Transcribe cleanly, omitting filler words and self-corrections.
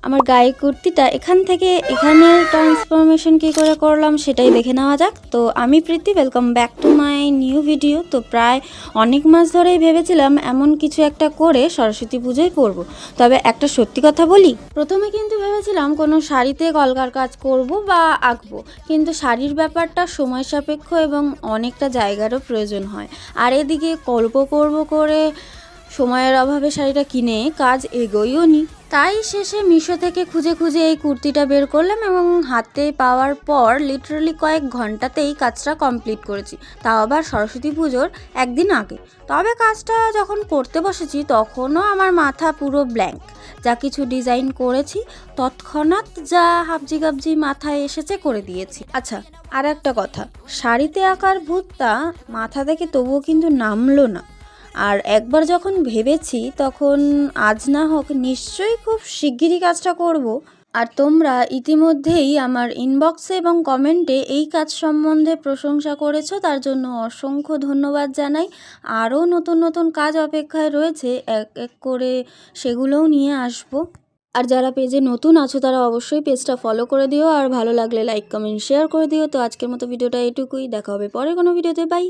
আমার গায়ে কুর্তিটা এখান থেকে এখানে ট্রান্সফরমেশন কী করে করলাম সেটাই দেখে নেওয়া যাক। তো আমি Priti, welcome back to my new video. তো প্রায় অনেক মাস ধরেই ভেবেছিলাম এমন কিছু একটা করে সরস্বতী পুজোয় পরব। তবে একটা সত্যি কথা বলি, প্রথমে কিন্তু ভেবেছিলাম কোনো শাড়িতে কলকার কাজ করব বা আঁকবো, কিন্তু শাড়ির ব্যাপারটা সময় সাপেক্ষ এবং অনেকটা জায়গারও প্রয়োজন হয়। আর এদিকে করব করে সময়ের অভাবে শাড়িটা কিনে কাজ এগোইও নি। তাই শেষে মিশো থেকে খুঁজে খুঁজে এই কুর্তিটা বের করলাম এবং হাতে পাওয়ার পর লিটারালি কয়েক ঘন্টাতেই কাজটা কমপ্লিট করেছি, তাও আবার সরস্বতী পুজোর একদিন আগে। তবে কাজটা যখন করতে বসেছি তখনও আমার মাথা পুরো ব্ল্যাঙ্ক। যা কিছু ডিজাইন করেছি তৎক্ষণাৎ যা হাবজি গাবজি মাথায় এসেছে করে দিয়েছি। আচ্ছা, আর একটা কথা, শাড়িতে আঁকার ভূতটা মাথা থেকে তবুও কিন্তু নামলো না। আর একবার যখন ভেবেছি তখন আজ না হোক নিশ্চয়ই খুব শিগগিরই কাজটা করব। আর তোমরা ইতিমধ্যেই আমার ইনবক্সে এবং কমেন্টে এই কাজ সম্বন্ধে প্রশংসা করেছো, তার জন্য অসংখ্য ধন্যবাদ জানাই। আরও নতুন নতুন কাজ অপেক্ষায় রয়েছে, এক এক করে সেগুলোও নিয়ে আসবো। আর যারা পেজে নতুন আছো তারা অবশ্যই পেজটা ফলো করে দিও, আর ভালো লাগলে লাইক কমেন্ট শেয়ার করে দিও। তো আজকের মতো ভিডিওটা এটুকুই, দেখা হবে পরে কোনো ভিডিওতে, বাই।